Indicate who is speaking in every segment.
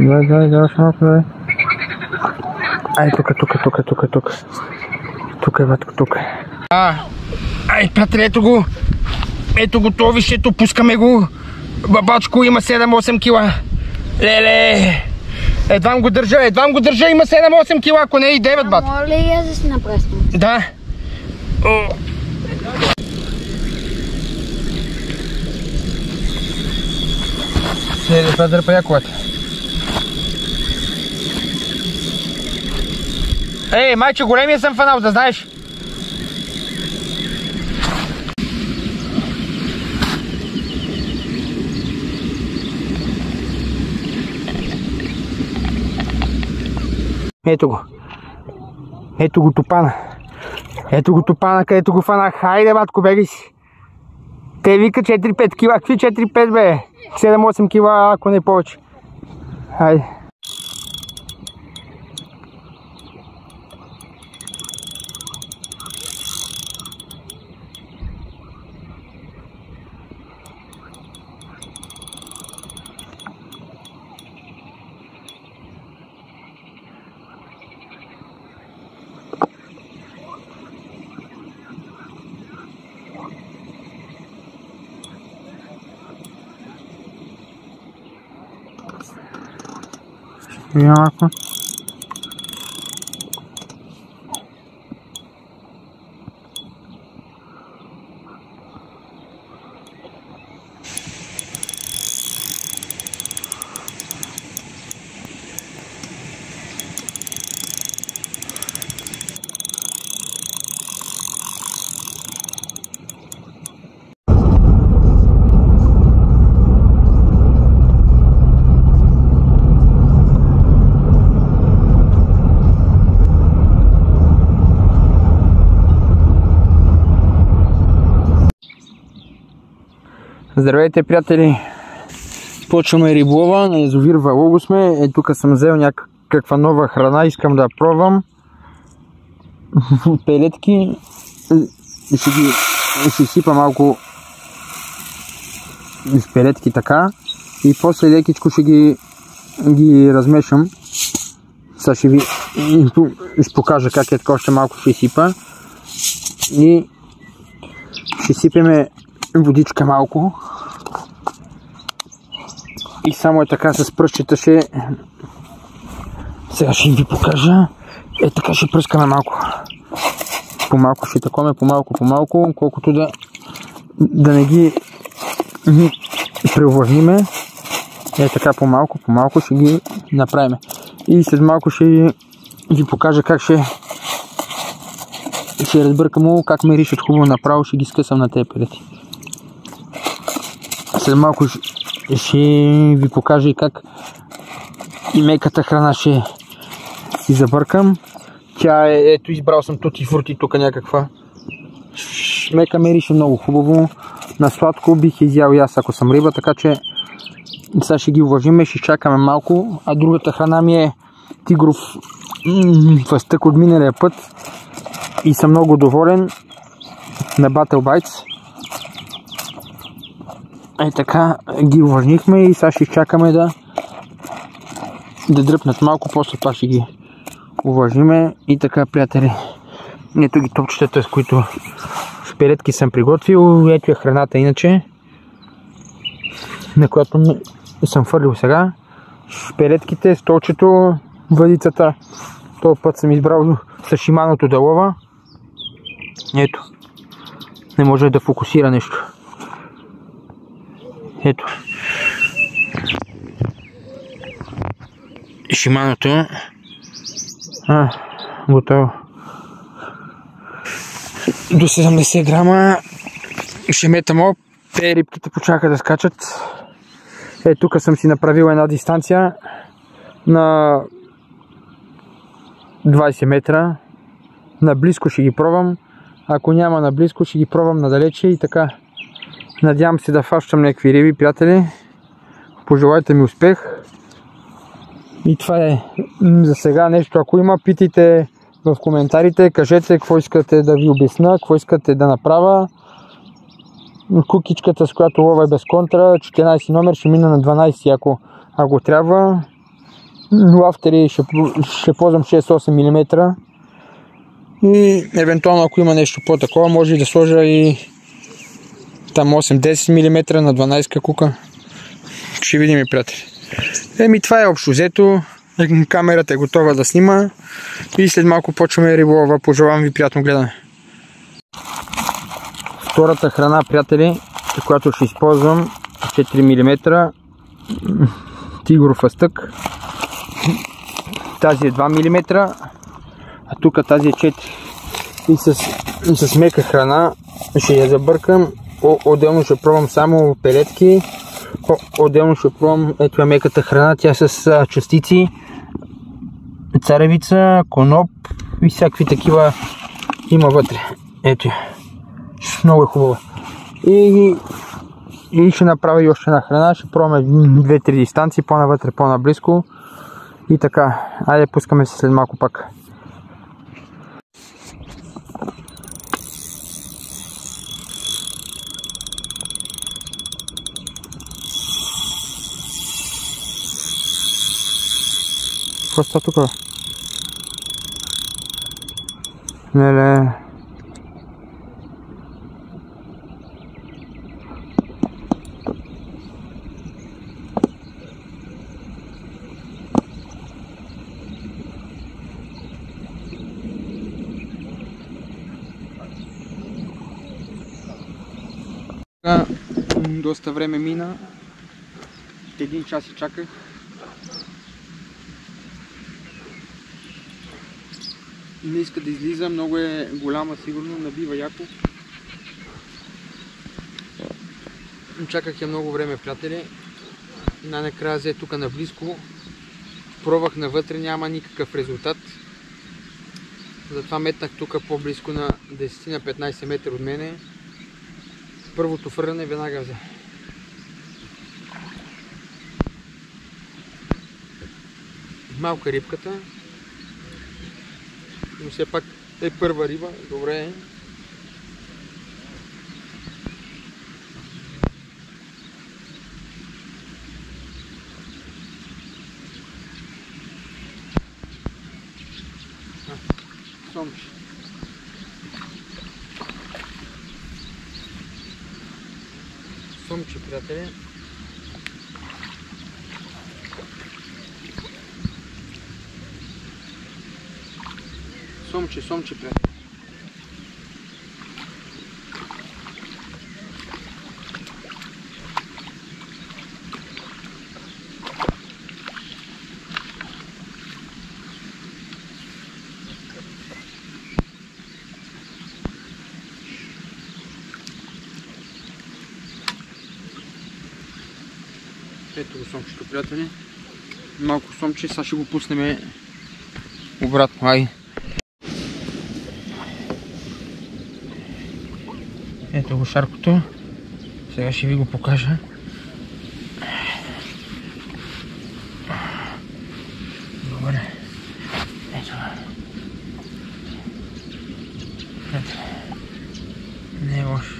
Speaker 1: Дай, още малко, дай. Ай, тук. Тук е, батко, тук. Ай, приятели, ето го това вишето, пускаме го. Бабачко има 7-8 кила. Леле! Едвам го държа, има 7-8 кила, ако не и 9, бат.
Speaker 2: Моля ли я да си напресвам?
Speaker 1: Да. Да дърпа яковата. Ей, майче, големия съм фанал, да знаеш. Ето го. Ето го топана. Ето го топана, където го фанах. Хайде, батко, бегай си. Те вика 4-5 кила. Какви 4-5, бе? 7-8 кила, ако не повече. Хайде. Яко. Здравейте, приятели! Почваме риболова, на язовир Валого сме. Е, тук съм взел някаква нова храна, искам да пробвам. Пелетки. Ще сипа малко с пелетки така. И после лекичко ще ги размешам. Сега ще ви покажа как е така, още малко ще сипа. И ще сипеме водичка малко. И само е така с пръстчета ще... Сега ще ви покажа. Е така ще пръскаме малко. По-малко ще такоме, по-малко, колкото да не ги преувлажниме. Е така по-малко ще ги направим. И след малко ще ви покажа как ще разбъркам как миришат хубаво направо, ще ги скъсам на тези пелети. След малко ще ви покажа и как и меката храна ще си забъркам. Тя е, ето избрал съм тути фрути, тук някаква. Мека мирише много хубаво. На сладко бих изял и аз, ако съм риба, така че сега ще ги уважиме, ще чакаме малко. А другата храна ми е тигров фъстък от миналия път. И съм много доволен на Battle Bites. Е така ги увлажнихме и сега ще изчакаме да дръпнат малко, после това ще ги увлажниме. И така, приятели, ето ги топчетата, с които с пелетки съм приготвил. Ето е храната иначе, на която съм фърлил сега. Пелетките, столчето, въдицата. Този път съм избрал с шиманото да лова. Ето, не може да фокусира нещо. Ето. Шиманото. Готово. До 70 грама ще метамо. Те рибките почака да скачат. Тук съм си направил една дистанция на 20 метра. Наблизко ще ги пробвам. Ако няма наблизко, ще ги пробвам надалече и така. Надявам се да фащам някакви риби, приятели. Пожелайте ми успех. И това е за сега нещо. Ако има, питайте в коментарите. Кажете какво искате да ви обясня, какво искате да направя. Кукичката, с която лова е без контра, 14 номер, ще мина на 12, ако трябва. Лафтери ще ползвам 6-8 мм. И евентуално, ако има нещо по-такова, може и да сложа и там 8-10 мм на 12 кука. Ще видим, и приятели. Това е общо взето. Камерата е готова да снима и след малко почваме риболова. Пожелавам ви приятно гледане. Втората храна, приятели, която ще използвам, 4 мм тигров астък. Тази е 2 мм, а тук тази е 4. И с мека храна ще я забъркам. Отделно ще пробвам само пелетки. Отделно ще пробвам ето е меката храна, тя с частици, царевица, коноп и всякакви такива има вътре. Ето я. Много е хубава. И ще направя и още една храна. Ще пробваме 2-3 дистанции, по-навътре, по-наблизко. И така. Айде, пускаме се след малко пак. Какво става тук? Леле. Доста време мина. 1 час и чаках. Не иска да излиза, много е голяма, сигурно набива яко. Чаках я много време, приятели. Най-накрая взе тук наблизко. Пробвах навътре, няма никакъв резултат. Затова метнах тук по-близко на 10-15 метра от мене. Първото фърляне веднага взе. Малка рибката, но все пак е първа риба, добре е. Сомче. Сомче, приятели. Сомче, приятели. Ето го сомчето, приятели. Малко сомче, сега ще го пуснем обратно. Ай. Ето го шаркото. Сега ще ви го покажа. Добре. Ето. Ето. Не е лошо.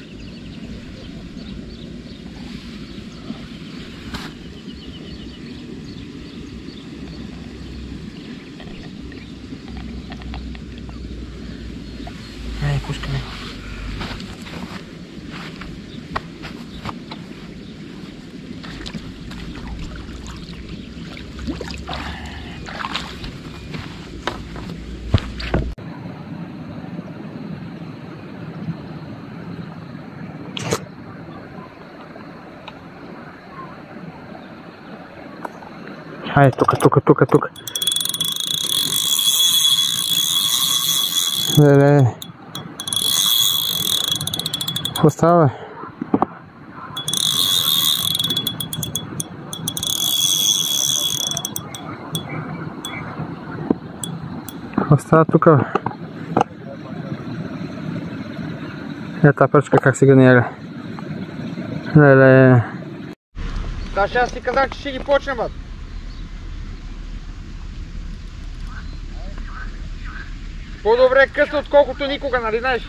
Speaker 1: Ай, пускаме. Ай, тук. Леле. Какво става, бе? Какво става тук, бе? Тази пръчка как се гъне, леле. Да, ще аз ти казах, че ще ги почнем, бе. По-добре късно, отколкото никога, нали знаеш?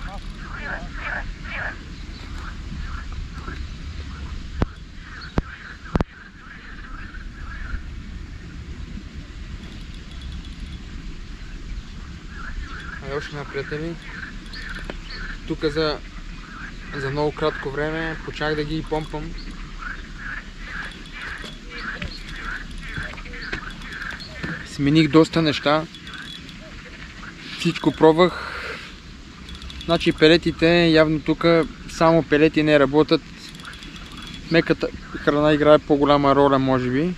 Speaker 1: Още на приятели. Тук за много кратко време почнах да ги помпам. Смених доста неща. Всичко пробвах. Значи пелетите, явно тук само пелети не работят. Меката храна играе по-голяма роля, може би.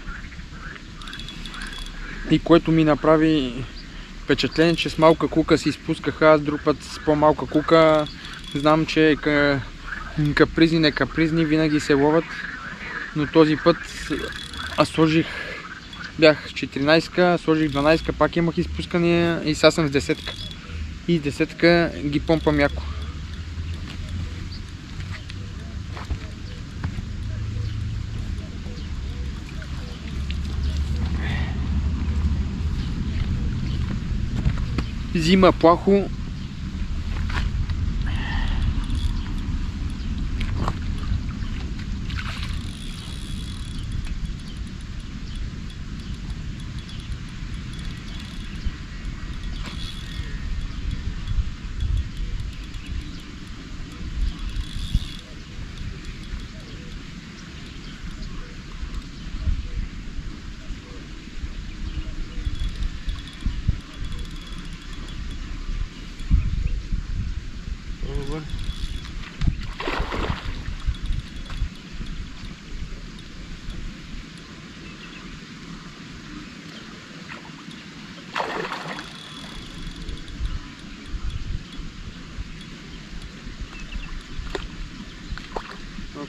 Speaker 1: И което ми направи впечатление, че с малка кука си изпускаха, аз друг път с по-малка кука. Знам, че капризни, не капризни винаги се ловят, но този път аз сложих, бях 14-ка, сложих 12-ка, пак имах изпускания и сега съм с 10-ка. И 10-ка ги помпам яко. Зима плахо.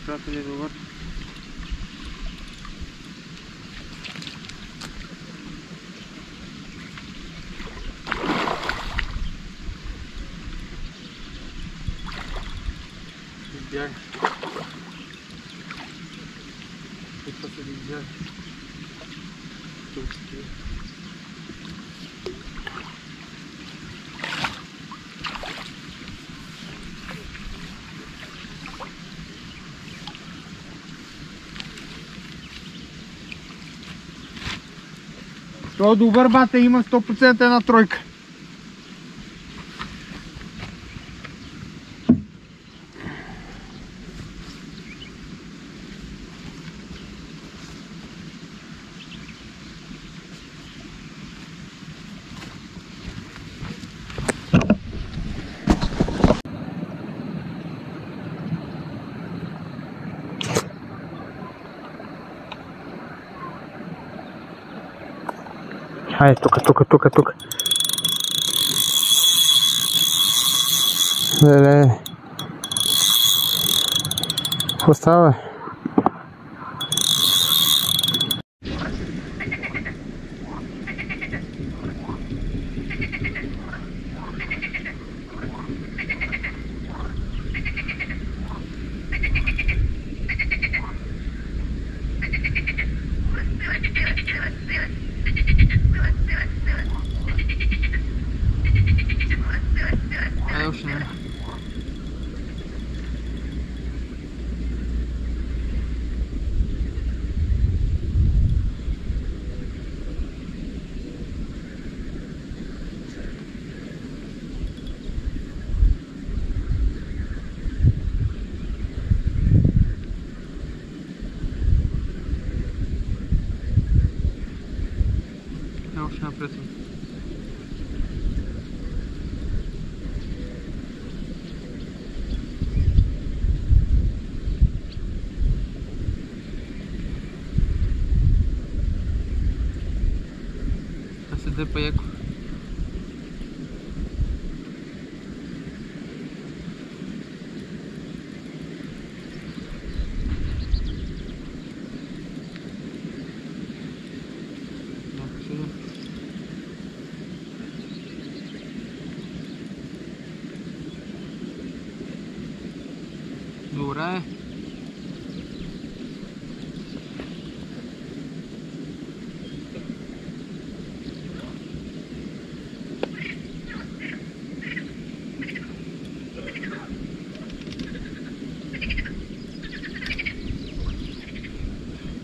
Speaker 1: Приятели, добър. Избяга. Опитва се да избяга. Той е добър, бате, има 100% една тройка. Хайде, тук. Леле. Какво става? Още напред. Да се депа яко. Добре.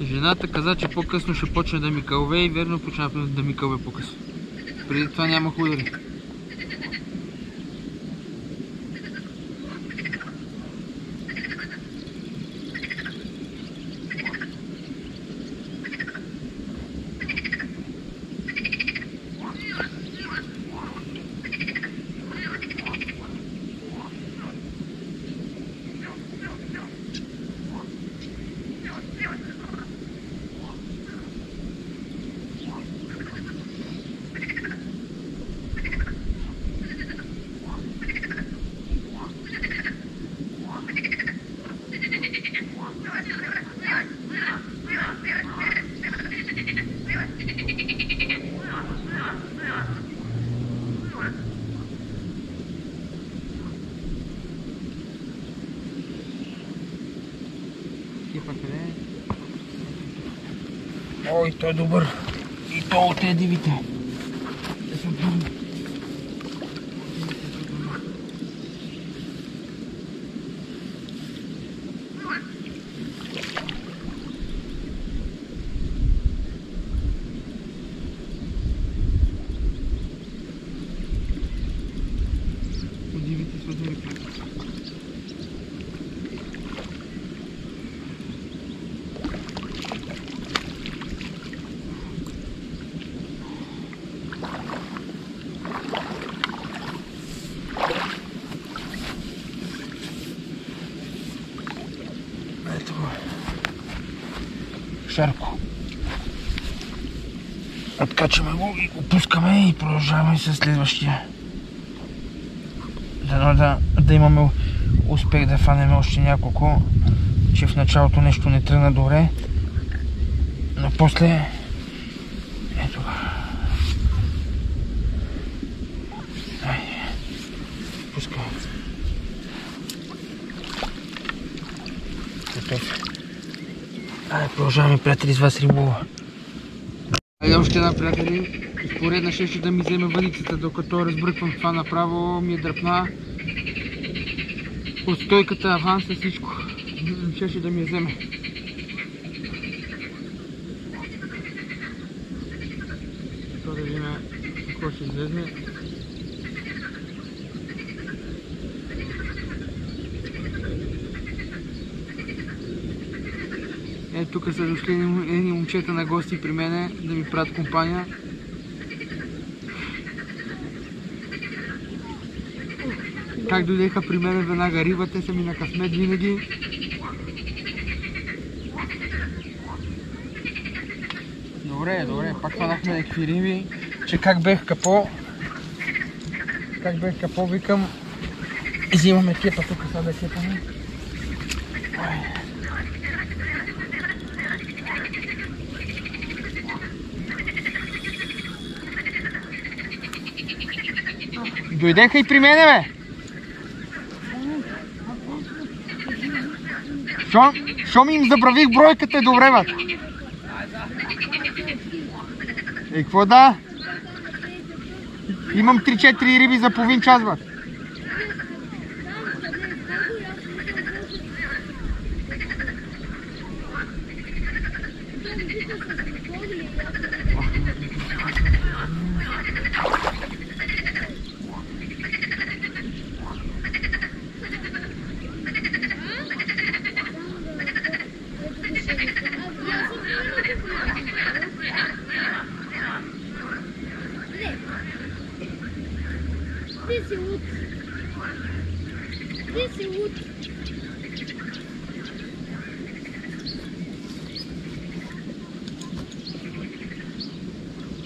Speaker 1: Жената каза, че по-късно ще почне да ми кълве и верно почна да ми кълве по-късно. Преди това нямах удари. Ой, той е добър. И то от те дивите. Дивите са добри. Ето го. Шарко. Откачаме го и го пускаме и продължаваме с следващия. Дано да имаме успех да фанем още няколко, че в началото нещо не тръгна добре, но после ето го. Пускай. Готов. Продължаваме, приятели, с вас риболова. Айде още една, приятели. Поредна ще да ми вземе въдицата, докато разбърквам това направо, ми е дръпна. От стойката, аванса, всичко. Ще да ми я вземе. Това да видим какво ще излезне. Тук са дошли едни момчета на гости при мене да ми правят компания. Как дойдеха при мене веднага риба, те са ми на късмет винаги. Добре, пак хванахме някакви риби, че как бех капо, викам, взимаме кепа тук, сега да кепаме. Дойдеха и при мене, бе! Шом им забравих бройката, е добре, бе! И какво да? Имам 3-4 риби за половин час, бе!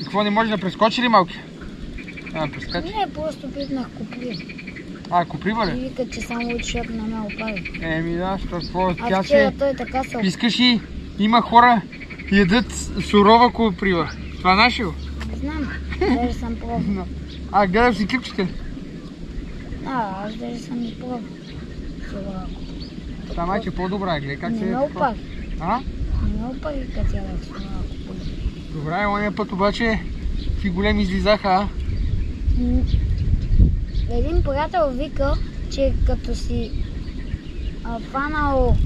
Speaker 1: Какво, не може да прескочи ли малки? Прескачи?
Speaker 2: Не, просто пипнах куприва.
Speaker 1: Куприва ли?
Speaker 2: И вика, че само учеб на ме опади.
Speaker 1: Да, какво?
Speaker 2: А вчера той така се...
Speaker 1: Искаш и има хора ядат сурова куприва. Това наше го?
Speaker 2: Не знам, даже съм пробвал.
Speaker 1: Гледаш си клипчета?
Speaker 2: Аз даже съм ги пробвал.
Speaker 1: Това майче е по-добра, гледай как се...
Speaker 2: Не ме опади. Не ме опади, като ядах сурова куприва.
Speaker 1: Добре, ония път обаче какви големи излизаха,
Speaker 2: Един приятел вика, че като си фанал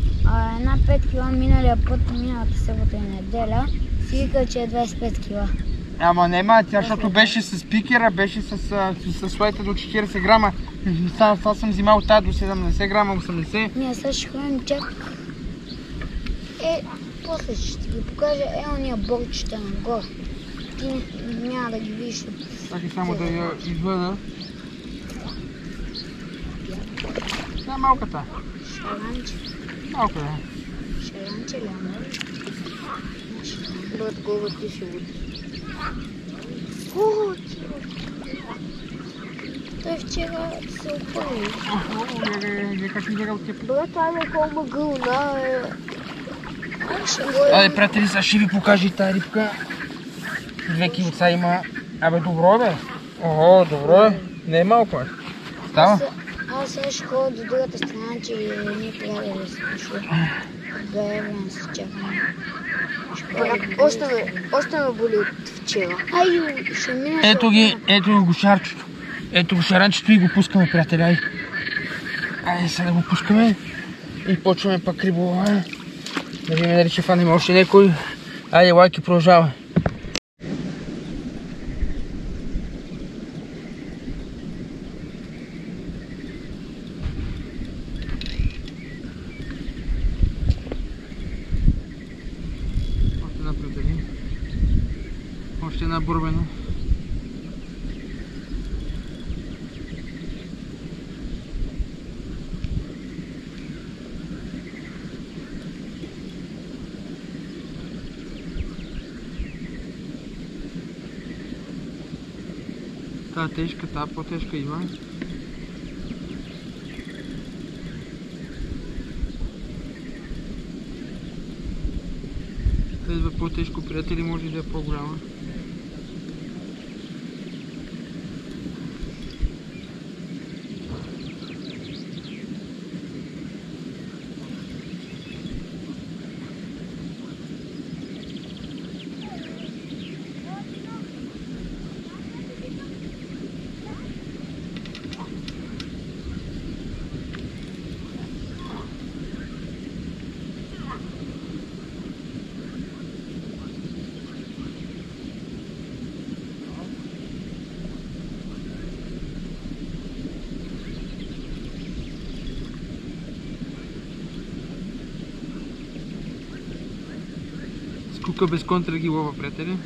Speaker 2: една 5 кила миналия път, миналата събота и неделя, си вика, че е 25 кила.
Speaker 1: Ама нема, тя, защото беше с пикера, беше с слоите до 40 грама. Това съм взимал тази до 70 грама, 80.
Speaker 2: Ние също ходим чак. После ще ти ги покажа, ония борчета нагоре. Ти няма да ги видиш.
Speaker 1: Чакай само да я извъда. Това е малката.
Speaker 2: Шаланче.
Speaker 1: Малка да.
Speaker 2: Шаланче ли ама? Брат голо ти ще води. Той вчера се опъли.
Speaker 1: Как ми гледал тия път?
Speaker 2: Брат, това е колма гълна.
Speaker 1: Айде, приятели, сега ще ви покажа и тази рибка. 2 килца има. Абе, добро бе. Ого, добро е. Не е малко е. Става?
Speaker 2: Аз сега ще ходя до другата страна, че ние приятели да се пошли. Да се чакаме. Още ме боли от вчера. Ай, ще мина.
Speaker 1: Ето го шарчето. Ето го шаранчето и го пускаме, приятели. Айде сега да го пускаме и почваме пак риболова. Да видим дали ще фанем още някой. Айде, лайки, продължава. Още една прибери. Още една бурбена. Тая тежка, тая по-тежка има. Следва по-тежко, приятели, може да е по-голяма. Скука без контра ги лова, приятели.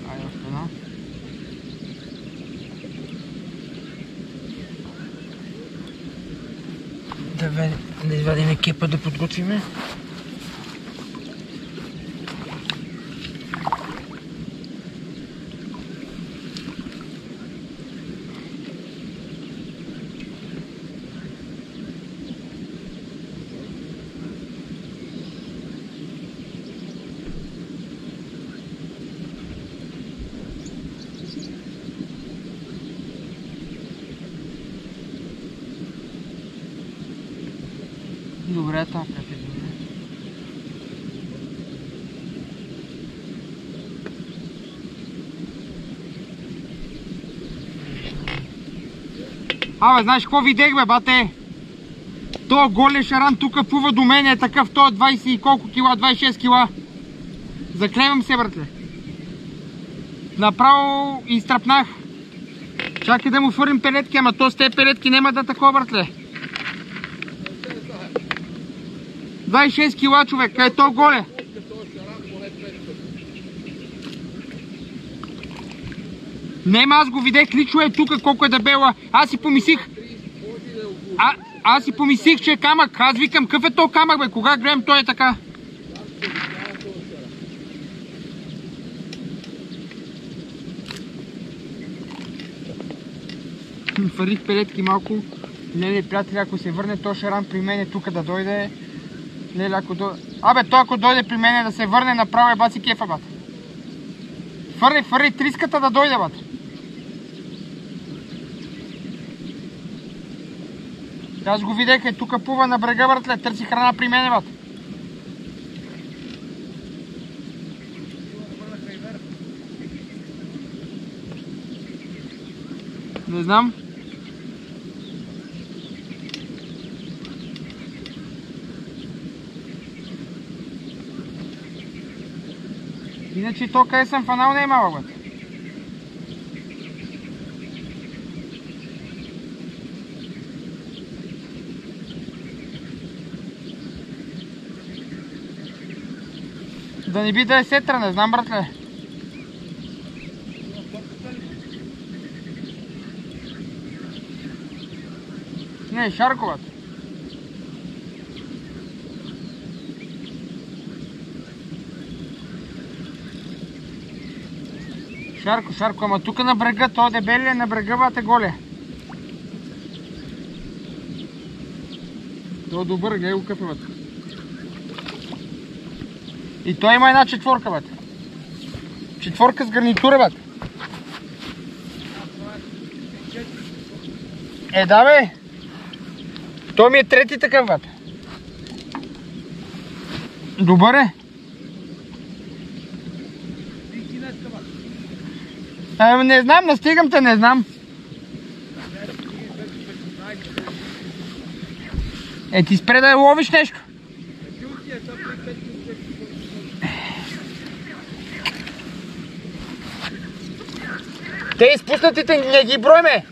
Speaker 1: Айде още една. Да извадим кепа да подготвиме. Добре, така, приятели. Абе, знаеш какво видех, бе, бате? То голия шаран тука плува до мен, е такъв, то 20 и колко кила, 26 кила. Заклевам се, братле. Направо изтръпнах. Чакай да му фърнем пелетки, ама то с тези пелетки няма да такова, братле. 26 кила, човек, къде то голе? Нема, аз го видех лично е тука, колко е дебела. Аз си помислих... Аз си помислих, че е камък. Аз викам, какъв е то камък, бе? Кога гледам, той е така. Фърих пелетки малко. Леле, приятели, ако се върне то шаран при мене тук да дойде. Леле, ако дойде... Абе, той ако дойде при мене да се върне направо, е баци кефа, бат. Фърли триската да дойде, бат. Аз го видях, е тук плува на брега, братле, търси храна при мене, бат. Не знам. Иначе то къде съм фанал не е малък, бе. Да не би да е сетра, не знам, братле. Не, шарковат. Шарко, ама тук на брега, то дебели е на брега, бате голе. Той е добър, гледай го къв е, бе. И той има една четворка, бе. Четворка с гарнитура, бе. Да, бе. Той ми е трети такъв, бе. Добър е. Не знам, настигам те, не знам. Ти спре да ловиш нещо. Те изпуснатите не ги бройме.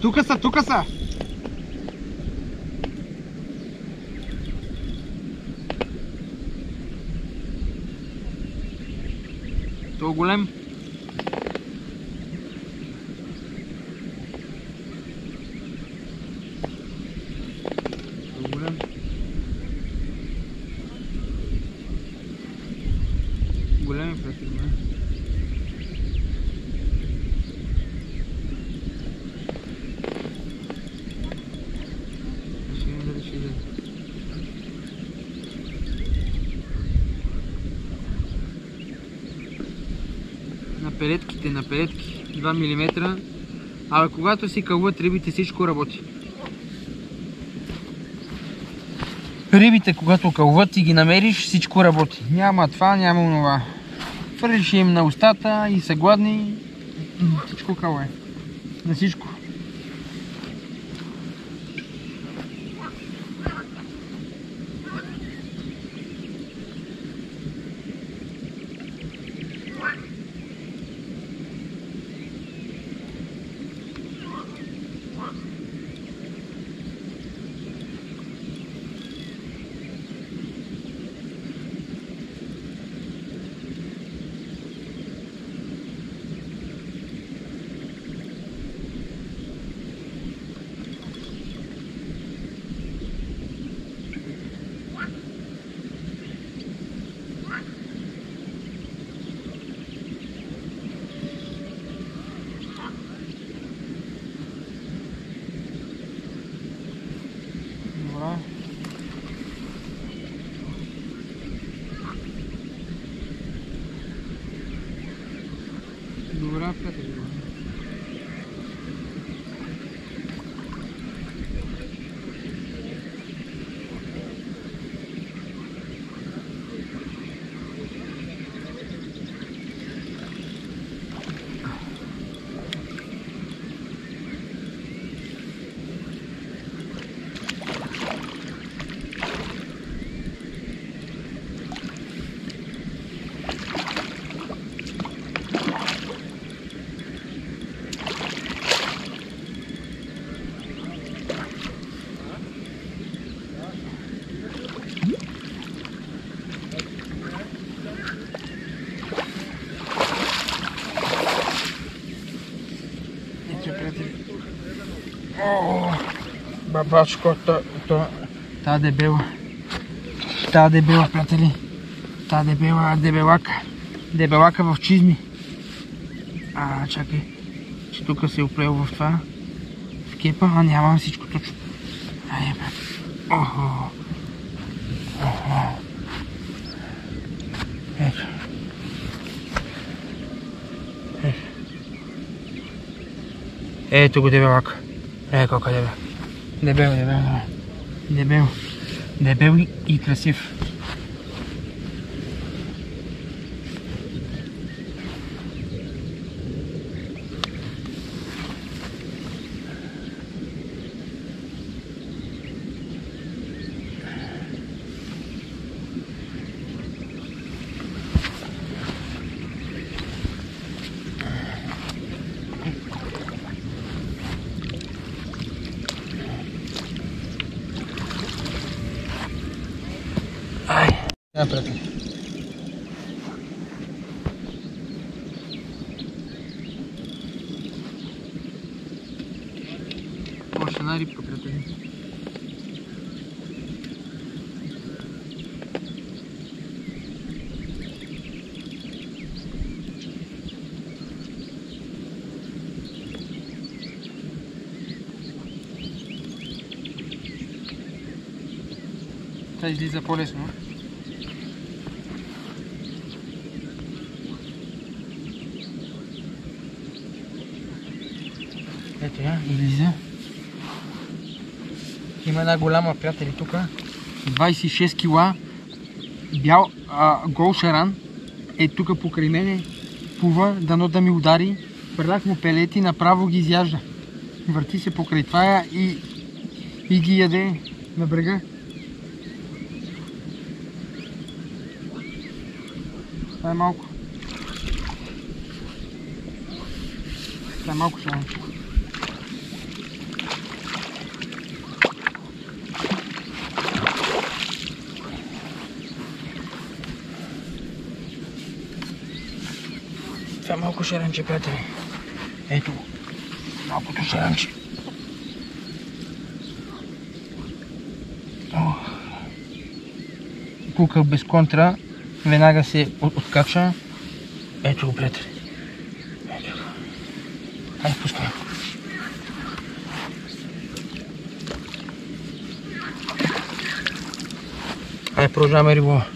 Speaker 1: Тука са, тука са. То голем. Голем е, приятели. На передки 2 мм. Абе, когато си кълват рибите, всичко работи. Рибите, когато кълват и ги намериш, всичко работи. Няма това, няма онова. Фърлиш им на устата и са гладни. Всичко кълва е. На всичко. Добра, приятели. Бабачко, та дебела. Та дебела, приятели. Та дебела, дебелака. Дебелака в чизми. Чакай. Че тук се е оплел в това. В кепа, нямам всичко точно. Айде, брат. Охо. Охо. Ето. Ето го дебелака. Колко е дебел. Дебел, дебел, дебел. Дебел и красив. Приятели. Още една рибка, приятели. Тя излиза по-лесно. Ето я, излиза. Има една голяма, приятели, тук. 26 кила. Бял гол шаран. Е тук покрай мене. Пува, дано да ми удари. Предах му пелети, направо ги изяжда. Върти се покрай това и ги яде на брега. Това е малко. Това е малко шаран. Това е малко шаранче, приятели. Ето, малкото шаранче. Пука без контра, веднага се откача. Ето го, приятели. Ето го. Хайде, пускай. Хайде, продължаваме риболова.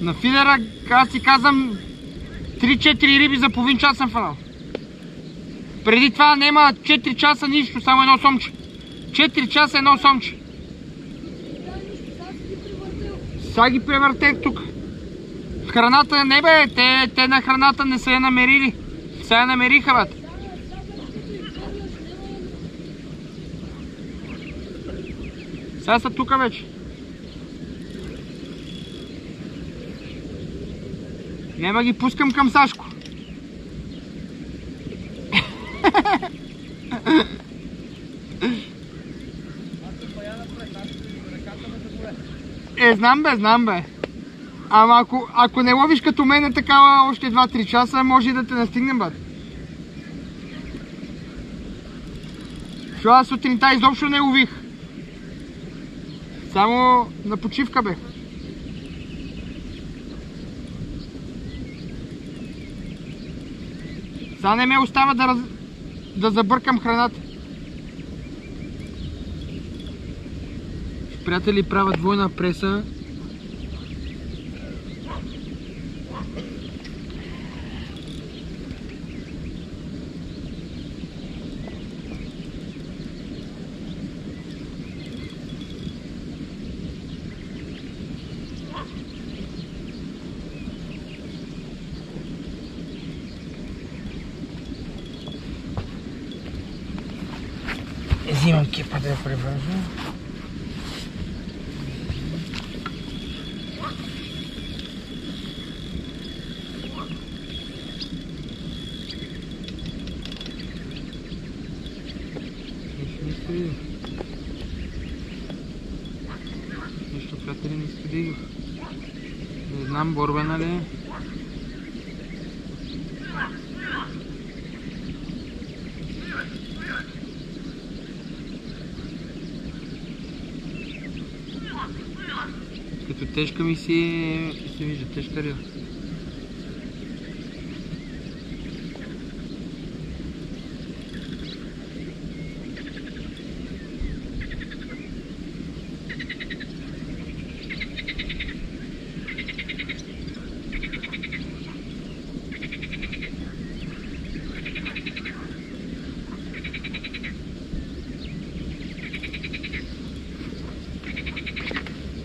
Speaker 1: На фидера, аз си казвам, 3-4 риби за половин час съм фанал. Преди това няма 4 часа нищо, само едно сомче. 4 часа едно сомче. Сега ги превъртех тук. Храната, не бе, те на храната не са я намерили. Сега я намериха, бе. Сега са тук вече. Нема ги пускам към Сашко. Знам бе. Ама ако не ловиш като мене такава още 2-3 часа, може и да те настигнем, бе. Защото аз сутринта изобщо не лових. Само на почивка бе. Сега не ме остава да забъркам храната. Приятели правят двойна преса. Взимам кепа да я превържа. Нещо, приятели, не изподигах. Не знам, борбена ли е. Като тежка ми се вижда, тежка риба.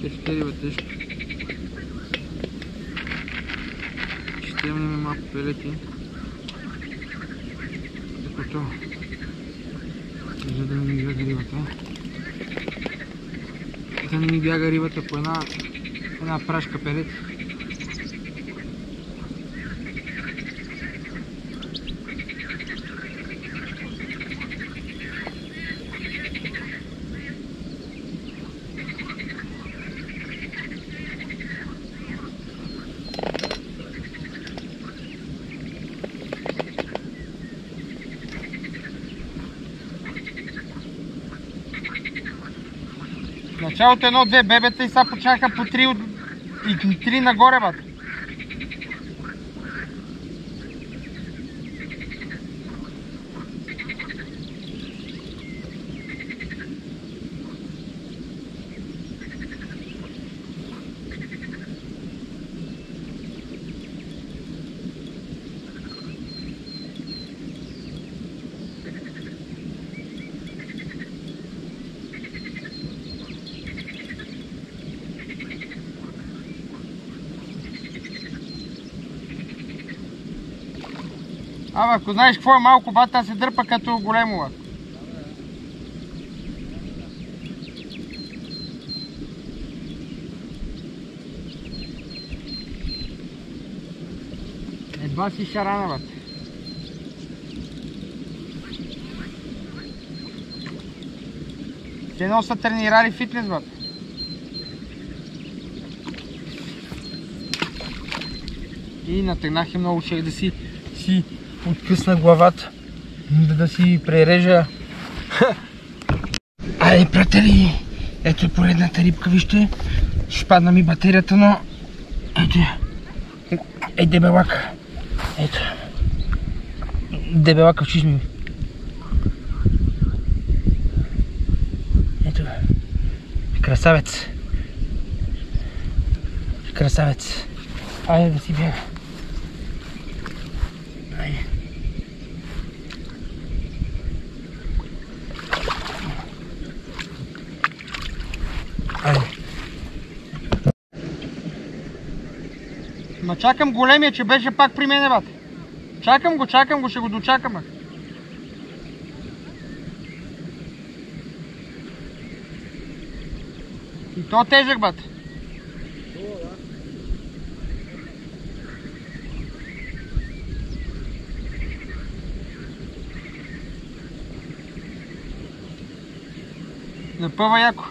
Speaker 1: Тежка риба, тежка. Ще имаме малко пелети. Докато за да не ми бяга рибата. Да не ми бяга рибата по една прашка пелет. В началото 1-2 бебета и сега почнаха по 3 нагоре, бат. Абе, ако знаеш какво е малко, бата се дърпа като големо, бат. Едва си шарана, бат. Те едно са тренирали фитнес, бат. И натегнах и много, ще да си откъсна главата, да си прережа. Айде, приятели, ето поредната рибка, вижте. Ще падна ми батерията, но ето я. Ей, дебелака. Ето. Дебелака в чизми. Ето. Красавец. Красавец. Айде да си бяга. Айде. Айде. Ма чакам големия, че беше пак при мене, бат. Чакам го, ще го дочакам. И то тежък, бат. Напъва яко.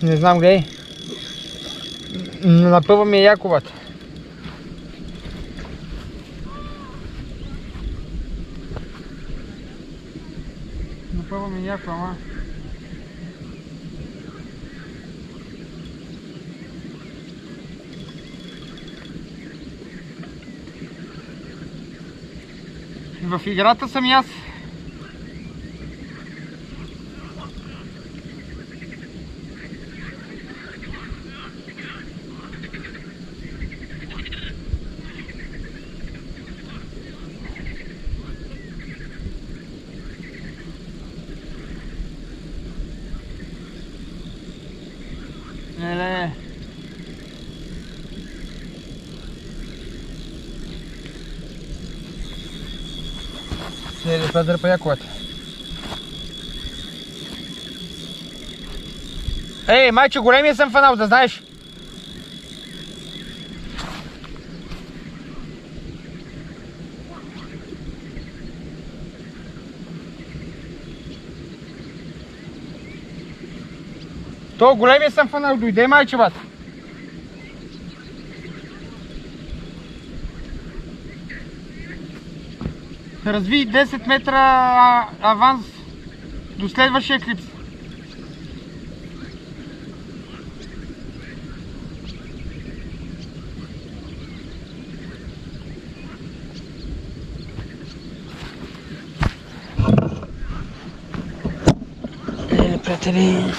Speaker 1: Не знам къде е. Напъва ми е яко, бат. Напъва ми е яко, ама. В играта съм и аз. Леле. Леле, това дърпа яковата. Ей, майче, големия съм фанал, да знаеш. То големия съм фанал, дойде, майче, бат. Разви 10 метра аванс до следващия клипс. Приятели.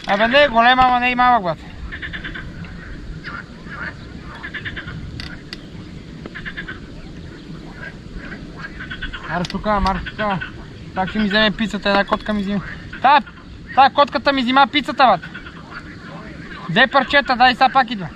Speaker 1: Абе не е голема, ама не е и малък, бат. Арс тук. Так ще ми вземе пицата, една котка ми взима. Тая котката ми взима пицата, бат. 2 парчета, дай сега пак идва.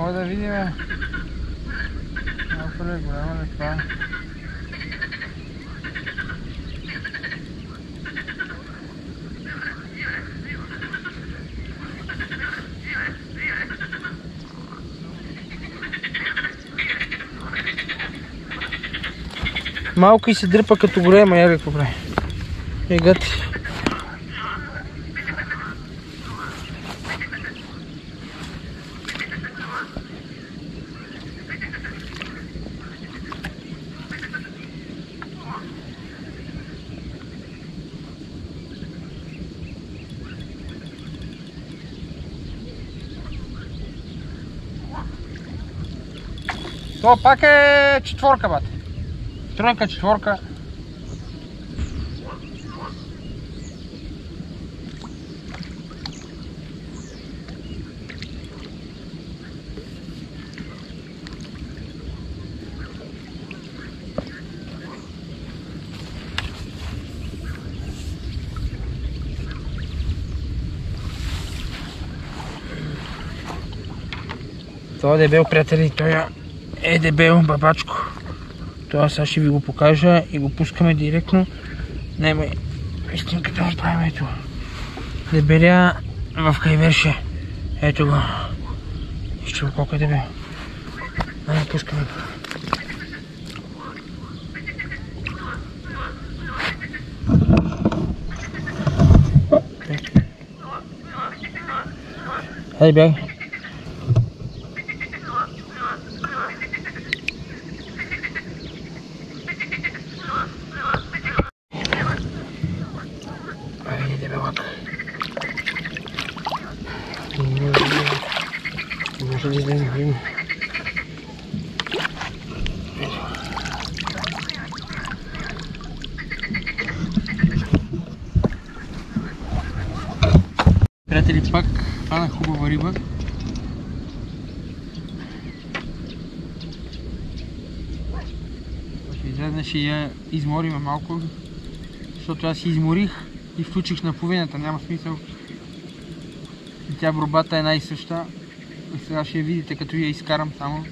Speaker 1: мога да видим. Малко ли е голямо ли това? Малко и се дръпа като голема, я какво прави. Егът. Това пак е четворка, бат. Тройка, четворка. Това е дебел, приятели, той е дебел, бабачко. Това сега ще ви го покажа и го пускаме директно. Нема истинката да му правим, ето. Дебеля в кайверше. Ето го. Вижте го колко е дебел. Айде, пускаме го. Хайде, бягай. Може да издадем. Приятели, пак хванах хубава риба. Ще излезна, ще я изморим малко, защото аз си изморих и включих на половината, няма смисъл. И тя борбата е най-съща. И сега ще я видите, като я изкарам само.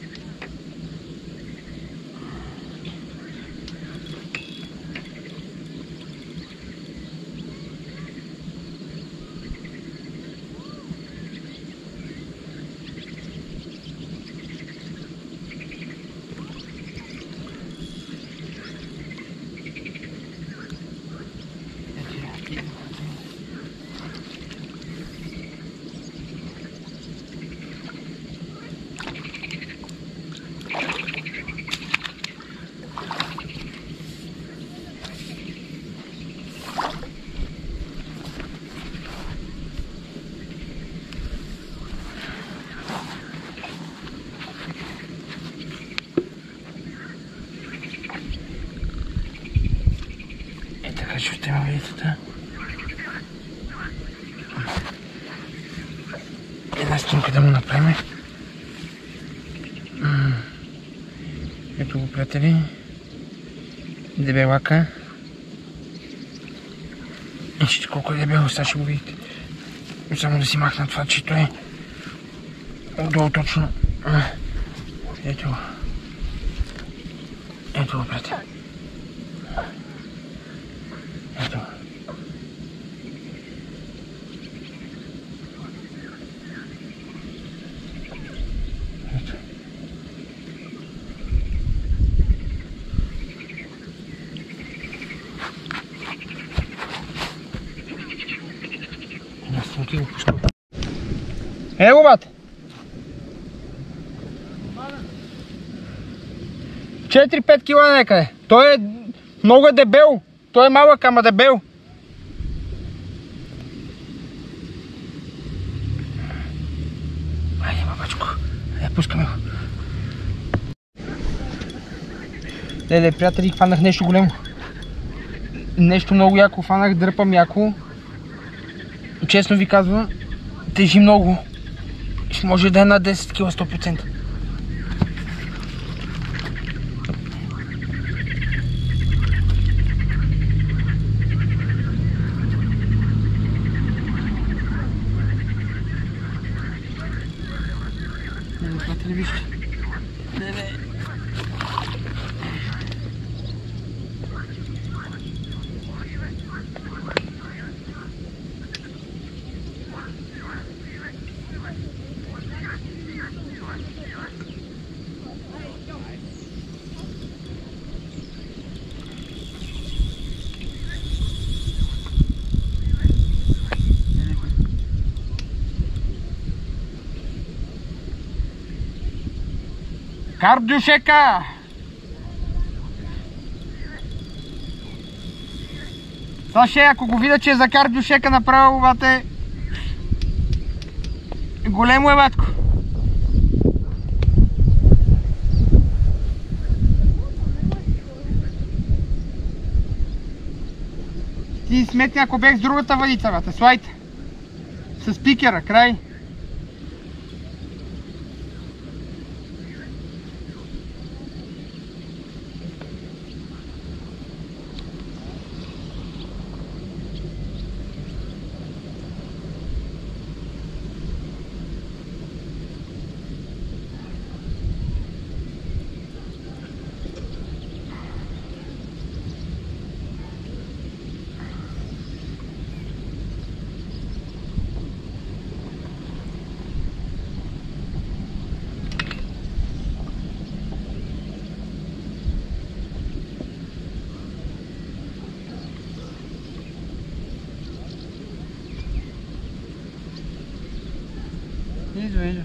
Speaker 1: Ще ме видите. Една струнка да му направим. Ето го, приятели. Дебелака. Вижте колко е дебело, сега ще го видите. Само да си махна това, че той е отдолу точно. Ето го. Ето го, приятели. Ето. Ето. Аз ти го пускам. Его, бате! 4-5 кила некъде. Той е много дебел. Той е малък, ама дебел. Айде, бабачко. Айде, пускаме го. Леле, приятели, хванах нещо големо. Нещо много яко хванах, дърпам яко. Честно ви казвам, тежи много. Може да е над 10 кила 100%. Бате ли вижте? Не. Карп дюшека! Саше, ако го видя, че е за карп дюшека направо, бате, големо е, батко. Ти сметни, ако бех с другата въдица, бате, слайте. С пикера, край. Вижу.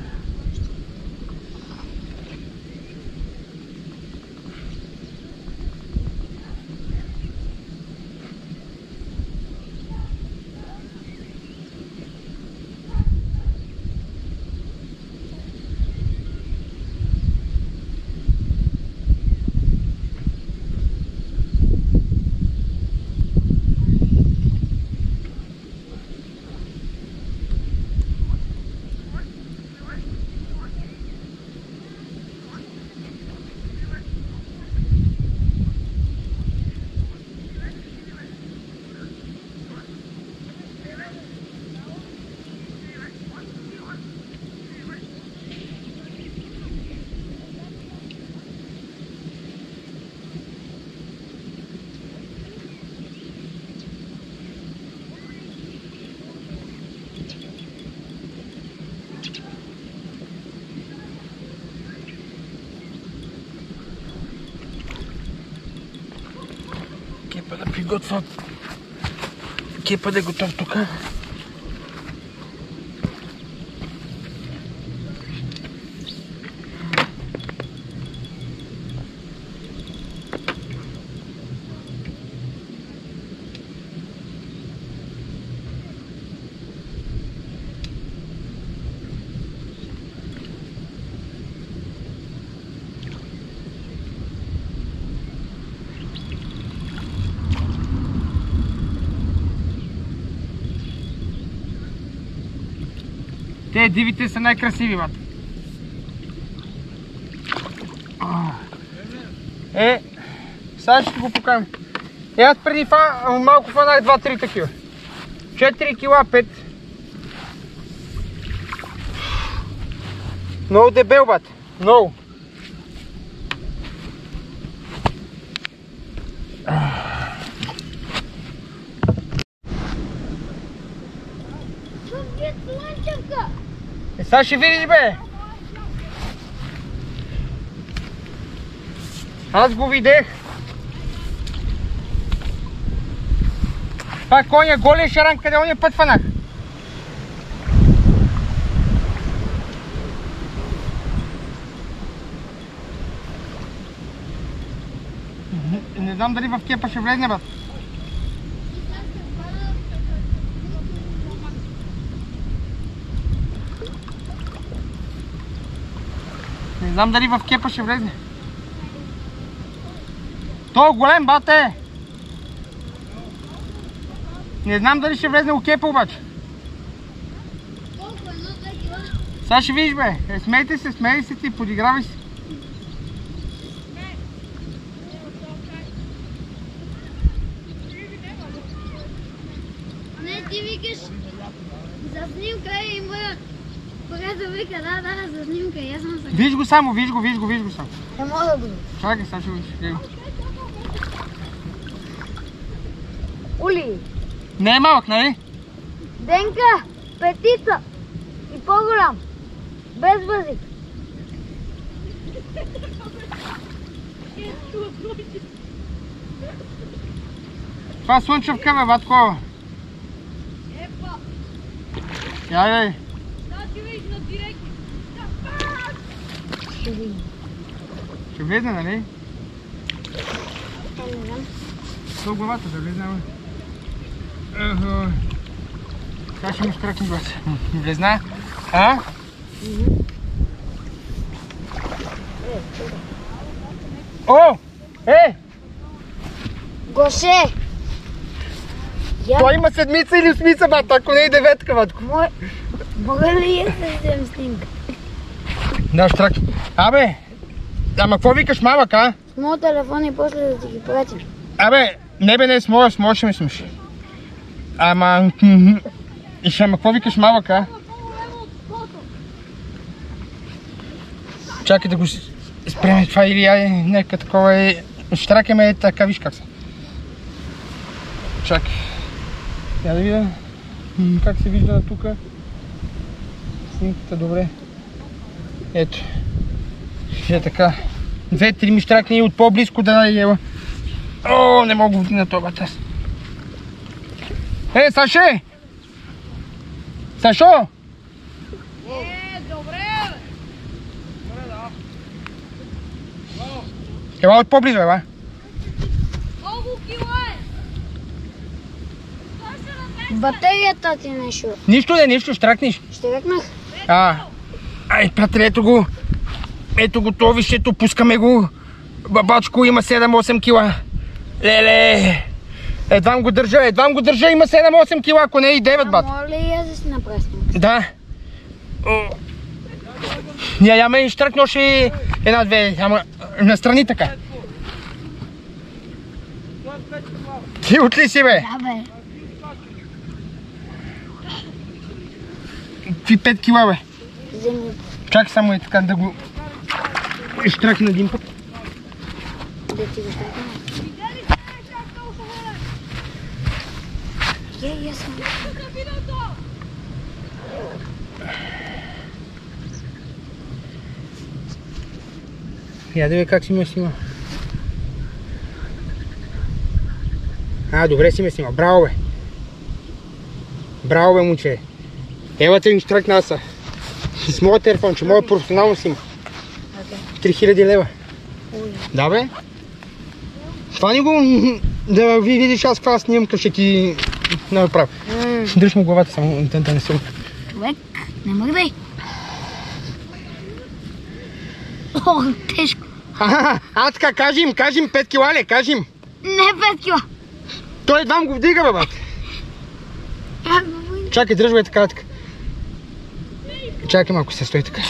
Speaker 1: Кепа да приготвя. Кепа да е готов тук. Те дивите са най-красиви, бат. Сега ще го покажем. Аз преди малко фанах 2-3 такива. 4 кила 5. Много дебел, бат. Много. Сега ще видиш, бе! Аз го видех. Това е коня, голия шаран, къде ония път фанах. Не знам дали в кепа ще влезне, бат. Не знам дали в кепа ще влезне. Той е голем, бате! Не знам дали ще влезне у кепа обаче. Сега ще видиш, бе. Смейте се, смей се ти, подигравай се.
Speaker 2: Не, ти викаш за снимка и моя. Когато вика, да, за снимка, и аз съм съгласна.
Speaker 1: Виж го само, виж го само.
Speaker 2: Не мога да го видя.
Speaker 1: Чакай, сега ще го изгледам.
Speaker 2: Ули!
Speaker 1: Не е малък, нали?
Speaker 2: Денка, петица и по-голям. Без възик.
Speaker 1: Това слънчевка, бе, батко. Яй. Ще влезне, нали?
Speaker 2: Не знам.
Speaker 1: До главата да влезне, бе. Сега ще му штръкне глас. Влезна? А? О!
Speaker 2: Гоше!
Speaker 1: Той има седмица или осмица, бат, ако не е деветка, батко.
Speaker 2: Мога ли я да взем снимка?
Speaker 1: Да, штрак. Абе, ама какво викаш, малък, а?
Speaker 2: С моят телефон и после да ти ги пратим.
Speaker 1: Абе, не с моя ще ми смеши. Ама, какво викаш, малък, а? Чакай да го спреме това или нека такова е. Штракаме така, виж как са. Чакай. Я да видя как се вижда тук. Снимката добре. Ето. Ще е така. 2-3 ми штракне и от по-близко да ела. О, не мога да вдигна това аз. Саше! Сашо!
Speaker 2: Добре!
Speaker 1: Ела от по-близо, ела.
Speaker 2: Колко кила е? Батерията ти нещо.
Speaker 1: Нищо, штракнеш.
Speaker 2: Ще рекнах.
Speaker 1: Ай, приятели, ето го то, виж, ето, пускаме го. Бабачко има 7-8 кила. Леле! Едвам го държа, има 7-8 кила, ако не и 9, бат.
Speaker 2: Моля ли я да си направи снимка?
Speaker 1: Да. Я ме штракне още една-две, ама настрани така. Ти отли си, бе?
Speaker 2: Да, бе.
Speaker 1: Ти 5 кила, бе.
Speaker 2: Вземи.
Speaker 1: Чакай само и така да го штракне един път.
Speaker 2: Да ти го штракне. Я съм.
Speaker 1: Я да видя как си ме снима. Добре си ме снима. Браво, бе. Браво, бе, момче. Ела те ми штракна аса. С моят телефон, че моят професионално снима. 3000 лева. Да, бе. Това ни го да видиш аз каква снимка ще ти направя. Дръж му главата само, да не се...
Speaker 2: Човек, не мърдай. О, тежко.
Speaker 1: Така, кажем 5 кила ли, кажем.
Speaker 2: Не 5 кила.
Speaker 1: Той едвам го вдига, бе, бат. Чакай, дръж, бе, така. Чакай малко, се стой така.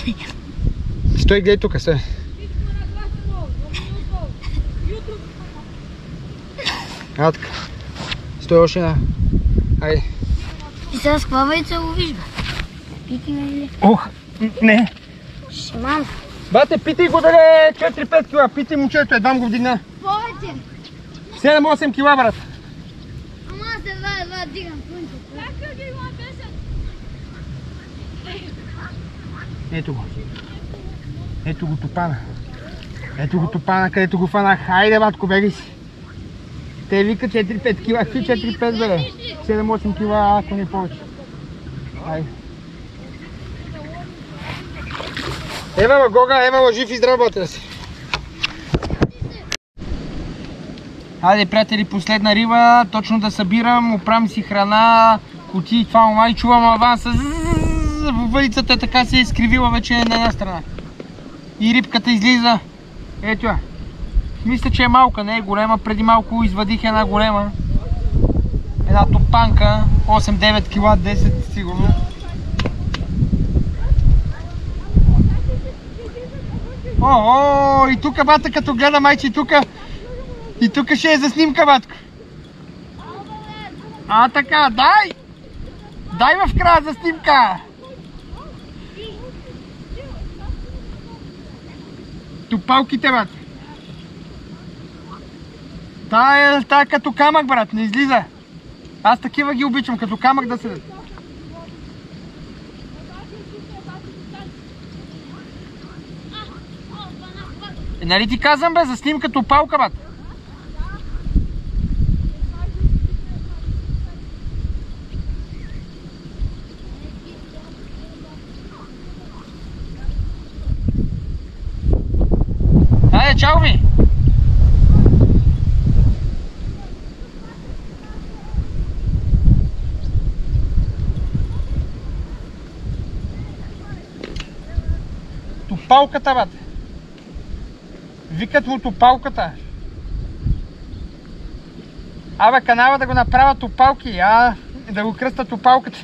Speaker 1: Стой, гледай тук, стой. Така. Стой още една. Айде.
Speaker 2: И сега с каква вейца го виж, бе? Пити ли?
Speaker 1: Ох, не.
Speaker 2: Шиман.
Speaker 1: Бате, питай го дали е 4-5 кила. Питай момчето, едвам го вдигна.
Speaker 2: Повече.
Speaker 1: 7-8 кила, брат.
Speaker 2: Ама аз едва дигам кончето. Как ги има 10?
Speaker 1: Ето го. Ето го топана. Ето го топана, където го фанах. Хайде, батко, беги си. Те вика 4-5 кила. Какви 4-5, бе? 7-8 кила, ако не повече. Хайде. Ева, Гога, ева, жив и здрав, бате си. Хайде, приятели, последна риба. Точно да събирам, оправям си храна, кутии, това май чувам аванса. Въдицата така се е изкривила вече на една страна. И рибката излиза. Ето я. Мисля, че е малка, не е голема. Преди малко извадих една голема. Една топанка. 8-9 кила, 10 сигурно. О, и тук, бата, като гледа майче, и тук ще е за снимка, батко. Така, дай! Дай в края за снимка! Топалките, брат. Та е като камък, брат, не излиза. Аз такива ги обичам, като камък да седят. Нали ти казвам, бе, за снимка топалка, брат. Айде, чао ви! Топалката, бат. Викат му топалката. Абе, канала да го направят топалки, да го кръста топалката.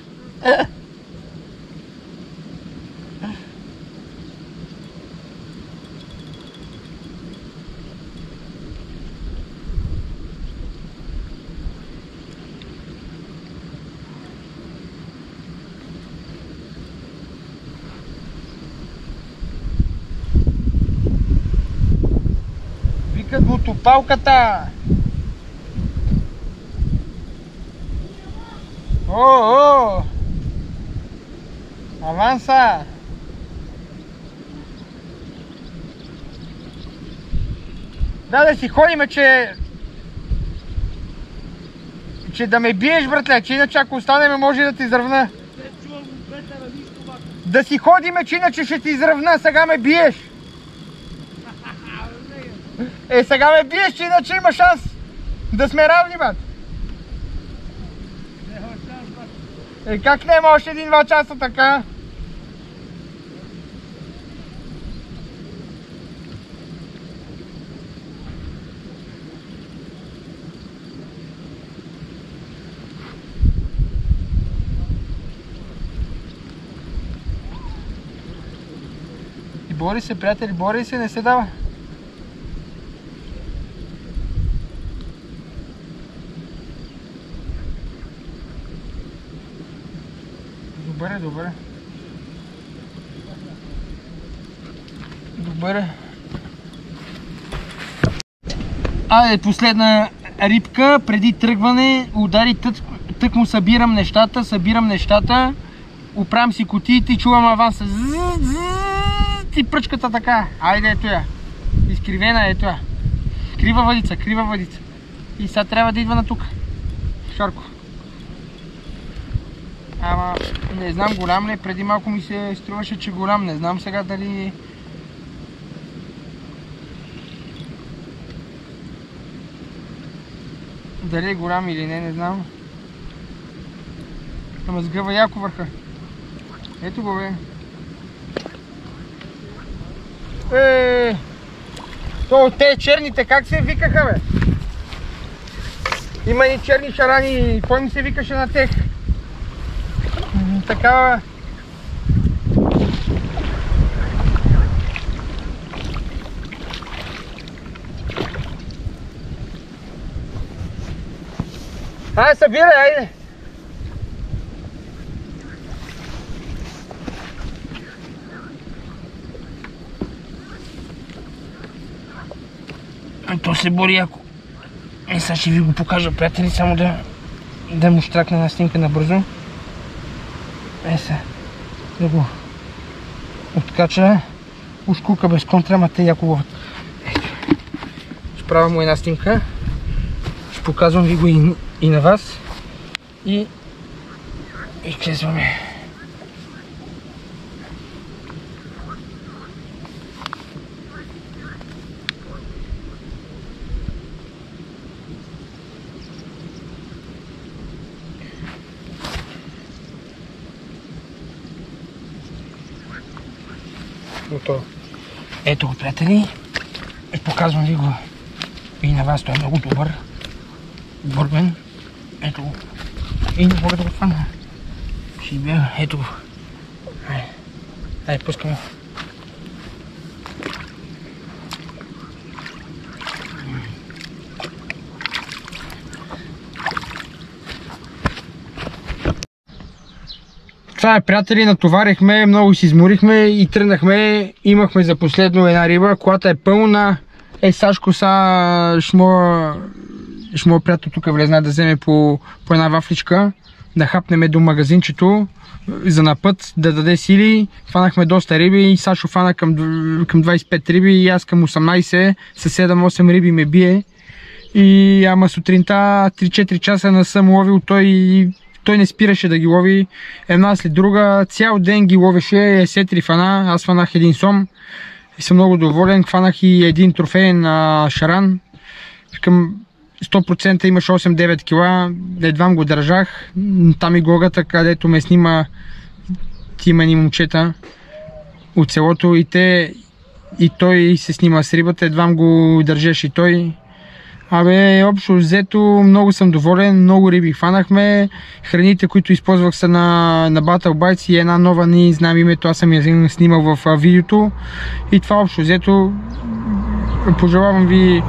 Speaker 1: Викат му топалката. О! Аванса! Да си ходиме, че да ме биеш, братле, че иначе ако останеме може да те изравна. Да си ходиме, че иначе ще те изравна, сега ме биеш. Сега ме биеш, че иначе има шанс да сме равни, бат. Как няма още 1-2 часа така? И бори се, приятели, бори се, не се дава. Добре, добре. Добре. Айде, последна рибка преди тръгване. Удари тък му събирам нещата. Оправям си кутиите и чувам аванса. И пръчката така. Айде, ето я. Изкривена, ето я. Крива въдица. И сега трябва да идва на тук. Шарко. Ама не знам голям ли, преди малко ми се струваше, че голям. Не знам сега дали... Дали е голям или не знам. Ама сгъва яко върха. Ето го, бе. Те черните, как се викаха, бе? Има и черни шарани, кой ми се викаше на тех? Такава... Айде, събирай, айде! То се бори яко. Сега ще ви го покажа, приятели, само да му штракна една снимка набързо. Сега да го откача. Ушкулка без контра, ама те яко ловят. Ето. Ще правя му една снимка. Ще показвам ви го и на вас. И изчезваме. Готово. Ето го, приятели. Показвам ви го и на вас. Той е много добър. Бърбен. Ето го. И не мога да го фана. Ще бяга. Ето го. Айде, пускаме. Това е, приятели, натоварихме, много си изморихме и тръгнахме. Имахме за последно една риба, колата е пълна. Сашко ще моя приятел тук влезна да вземе по една вафличка, да хапнеме до магазинчето за напът, да даде сили. Фанахме доста риби, Сашо фана към 25 риби и аз към 18, с 7-8 риби ме бие. И ама сутринта 3-4 часа не съм ловил, той не спираше да ги лови една след друга, цял ден ги ловеше, сетри фана, аз фанах един сом и съм много доволен, фанах и един трофей на шаран, към 100% имаше 8-9 кила, едвам го държах, там и глогата, където ме снима тима ни момчета от селото и той се снима с рибата, едвам го държеше и той. Абе, общо взето, много съм доволен, много риби хванахме. Храните, които използвах са на Battle Bites и една нова, не знам името, аз съм я снимал в видеото. И това общо взето, пожелавам ви